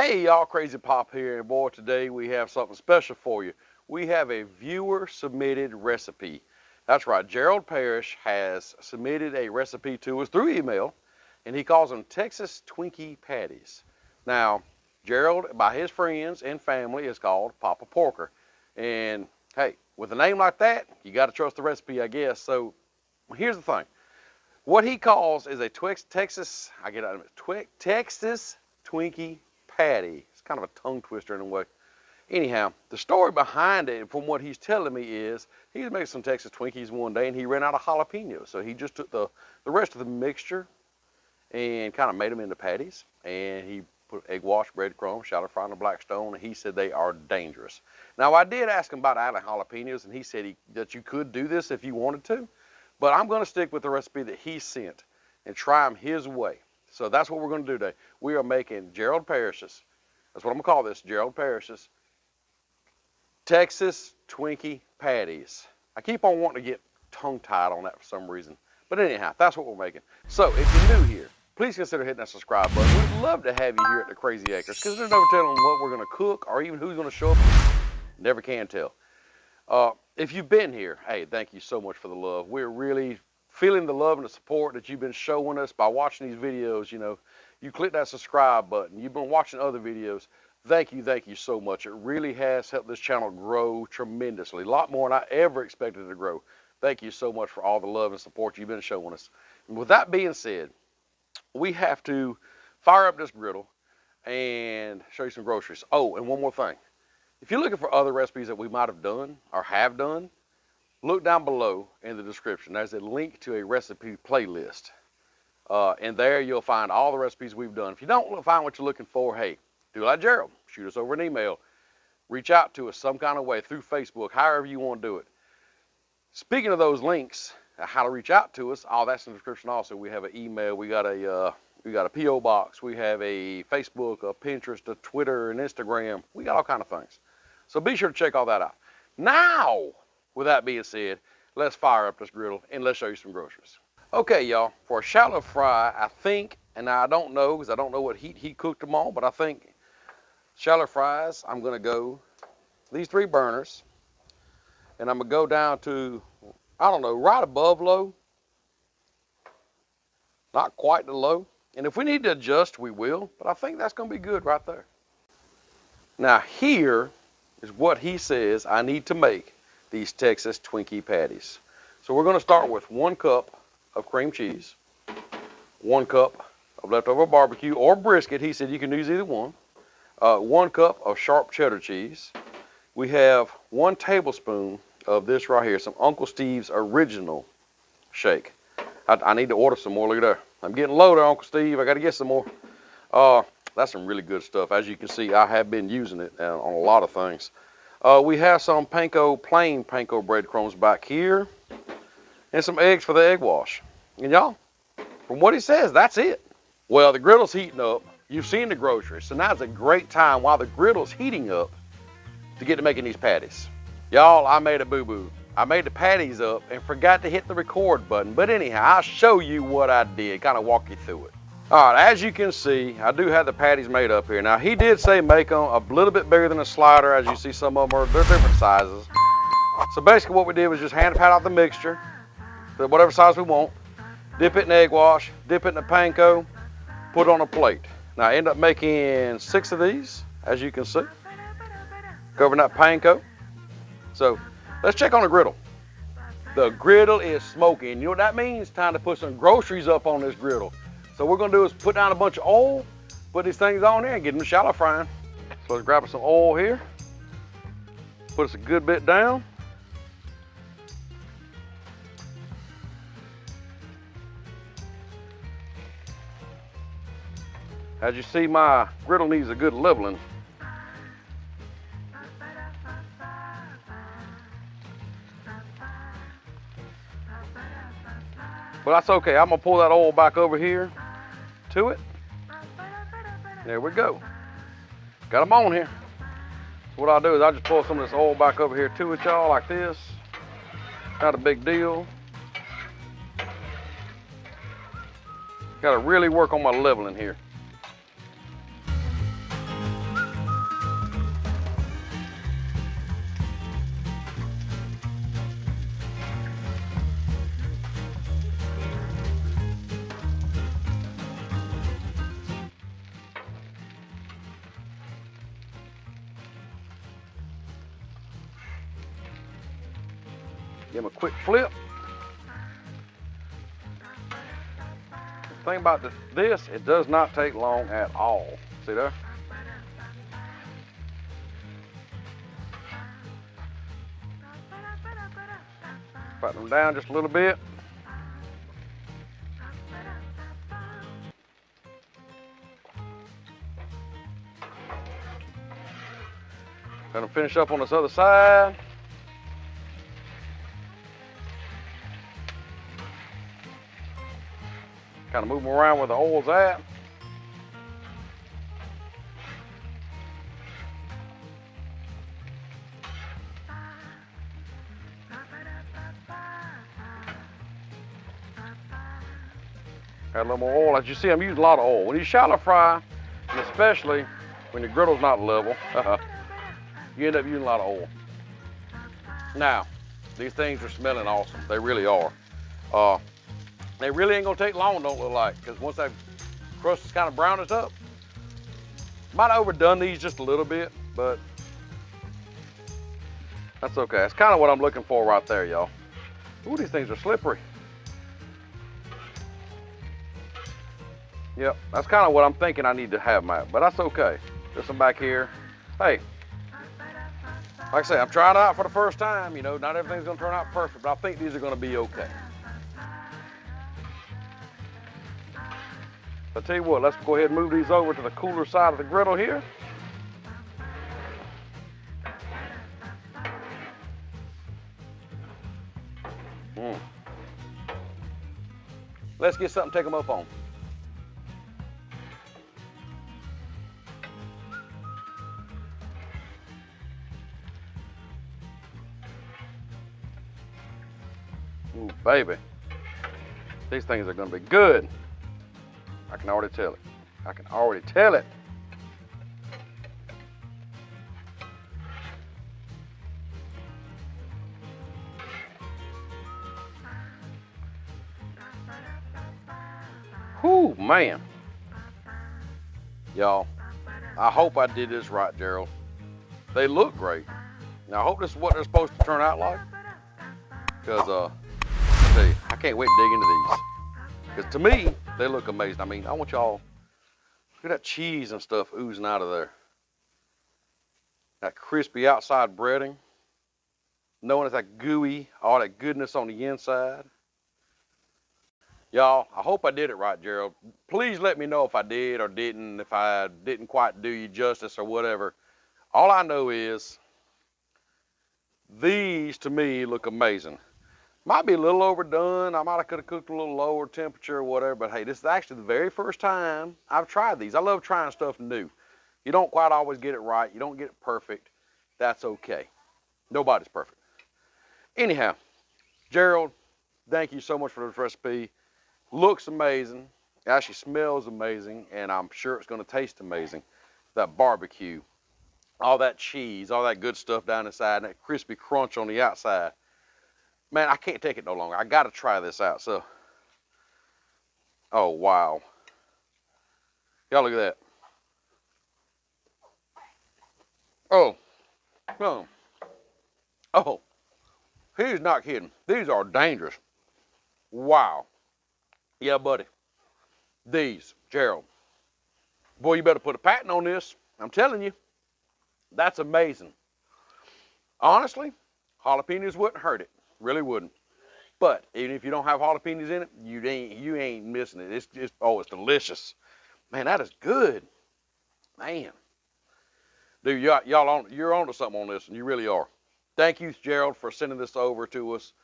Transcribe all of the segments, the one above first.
Hey y'all, Crazy Pop here, and boy, today we have something special for you. We have a viewer submitted recipe. That's right, Gerald Parrish has submitted a recipe to us through email, and he calls them Texas Twinkie Patties. Now, Gerald, by his friends and family, is called Papa Porker. And hey, with a name like that, you got to trust the recipe, I guess. So here's the thing. What he calls is a Texas Twinkie Patty. It's kind of a tongue twister in a way. Anyhow, the story behind it, from what he's telling me, is he was making some Texas Twinkies one day and he ran out of jalapenos. So he just took the rest of the mixture and kind of made them into patties. And he put egg wash, breadcrumbs, shallow fry, and Blackstone, and he said they are dangerous. Now, I did ask him about adding jalapenos, and he said that you could do this if you wanted to. But I'm going to stick with the recipe that he sent and try them his way. So that's what we're going to do today. We are making Gerald Parrish's, that's what I'm going to call this, Gerald Parrish's Texas Twinkie Patties. I keep on wanting to get tongue-tied on that for some reason. But anyhow, that's what we're making. So if you're new here, please consider hitting that subscribe button. We'd love to have you here at the Crazy Acres because there's no telling what we're going to cook or even who's going to show up. Never can tell. If you've been here, hey, thank you so much for the love. We're really feeling the love and the support that you've been showing us by watching these videos. You know, you click that subscribe button. You've been watching other videos. Thank you so much. It really has helped this channel grow tremendously. A lot more than I ever expected it to grow. Thank you so much for all the love and support you've been showing us. And with that being said, we have to fire up this griddle and show you some groceries. Oh, and one more thing. If you're looking for other recipes that we might have done or have done, look down below in the description. There's a link to a recipe playlist. And there you'll find all the recipes we've done. If you don't find what you're looking for, hey, do like Gerald. Shoot us over an email. Reach out to us some kind of way through Facebook, however you want to do it. Speaking of those links, how to reach out to us, all that's in the description also. We have an email. We got a P.O. box. We have a Facebook, a Pinterest, a Twitter, and Instagram. We got all kind of things. So be sure to check all that out. Now, with that being said, let's fire up this griddle and let's show you some groceries. Okay, y'all, for a shallow fry, I think, and I don't know because I don't know what heat he cooked them on, but I think shallow fries, I'm going to go these 3 burners, and I'm going to go down to, I don't know, right above low, not quite the low. And if we need to adjust, we will, but I think that's going to be good right there. Now here is what he says I need to make these Texas Twinkie Patties. So we're going to start with 1 cup of cream cheese, 1 cup of leftover barbecue or brisket. He said you can use either one. 1 cup of sharp cheddar cheese. We have 1 tablespoon of this right here, some Uncle Steve's original shake. I need to order some more. Look at that. I'm getting low there, Uncle Steve. I got to get some more. That's some really good stuff. As you can see, I have been using it on a lot of things. We have some plain panko breadcrumbs back here, and some eggs for the egg wash. And y'all, from what he says, that's it. Well, the griddle's heating up. You've seen the groceries, so now's a great time while the griddle's heating up to get to making these patties. Y'all, I made a boo-boo. I made the patties up and forgot to hit the record button. But anyhow, I'll show you what I did, kind of walk you through it. All right, as you can see, I do have the patties made up here. Now, he did say make them a little bit bigger than a slider. As you see, some of them they're different sizes. So basically what we did was just hand pat out the mixture to whatever size we want, dip it in egg wash, dip it in the panko, put it on a plate. Now, I end up making 6 of these, as you can see, covering that panko. So let's check on the griddle. The griddle is smoking. You know what that means? Time to put some groceries up on this griddle. So what we're gonna do is put down a bunch of oil, put these things on there and get them shallow frying. So let's grab some oil here. Put us a good bit down. As you see, my griddle needs a good leveling. But that's okay. I'm gonna pull that oil back over here to it. There we go. Got them on here. So what I'll do is I'll just pull some of this oil back over here to it, y'all, like this. Not a big deal. Got to really work on my leveling here. Give them a quick flip. The thing about this, it does not take long at all. See there? Pat them down just a little bit. Gonna finish up on this other side. Kind of move them around where the oil's at. Add a little more oil. As you see, I'm using a lot of oil. When you shallow fry, and especially when your griddle's not level, you end up using a lot of oil. Now, these things are smelling awesome. They really are. They really ain't gonna take long, don't look like, because once that crust is kind of brownish up, might have overdone these just a little bit, but that's okay. That's kind of what I'm looking for right there, y'all. Ooh, these things are slippery. Yep, that's kind of what I'm thinking I need to have them at, but that's okay. Just some back here. Hey, like I say, I'm trying it out for the first time. You know, not everything's gonna turn out perfect, but I think these are gonna be okay. I'll tell you what, let's go ahead and move these over to the cooler side of the griddle here. Let's get something to take them up on. Ooh, baby. These things are gonna be good. I can already tell it. I can already tell it. Whew, man. Y'all, I hope I did this right, Gerald. They look great. Now, I hope this is what they're supposed to turn out like. Because, I tell you, I can't wait to dig into these. Because to me, they look amazing. I mean, I want y'all, look at that cheese and stuff oozing out of there. That crispy outside breading. Knowing it's that gooey, all that goodness on the inside. Y'all, I hope I did it right, Gerald. Please let me know if I did or didn't, if I didn't quite do you justice or whatever. All I know is these, to me, look amazing. Might be a little overdone. I might have could have cooked a little lower temperature or whatever, but hey, this is actually the very first time I've tried these. I love trying stuff new. You don't quite always get it right. You don't get it perfect. That's okay. Nobody's perfect. Anyhow, Gerald, thank you so much for this recipe. Looks amazing. It actually smells amazing, and I'm sure it's going to taste amazing. That barbecue, all that cheese, all that good stuff down inside, and that crispy crunch on the outside. Man, I can't take it no longer. I got to try this out. So, oh, wow. Y'all look at that. Oh, oh, oh, he's not kidding. These are dangerous. Wow. Yeah, buddy. These, Gerald. Boy, you better put a patent on this. I'm telling you. That's amazing. Honestly, jalapenos wouldn't hurt it. Really wouldn't. But even if you don't have jalapenos in it, you ain't missing it. It's just, oh, it's delicious. Man, that is good. Man. Dude, you're onto something on this, and you really are. Thank you, Gerald, for sending this over to us.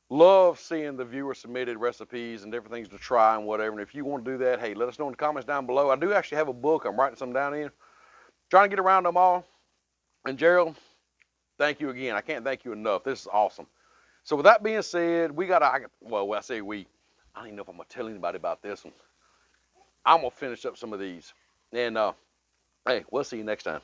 Love seeing the viewer submitted recipes and different things to try and whatever. And if you want to do that, hey, let us know in the comments down below. I do actually have a book. I'm writing some down in. Trying to get around them all. And Gerald, thank you again. I can't thank you enough. This is awesome. So with that being said, well, I say we. I don't even know if I'm going to tell anybody about this one. I'm going to finish up some of these. And, hey, we'll see you next time.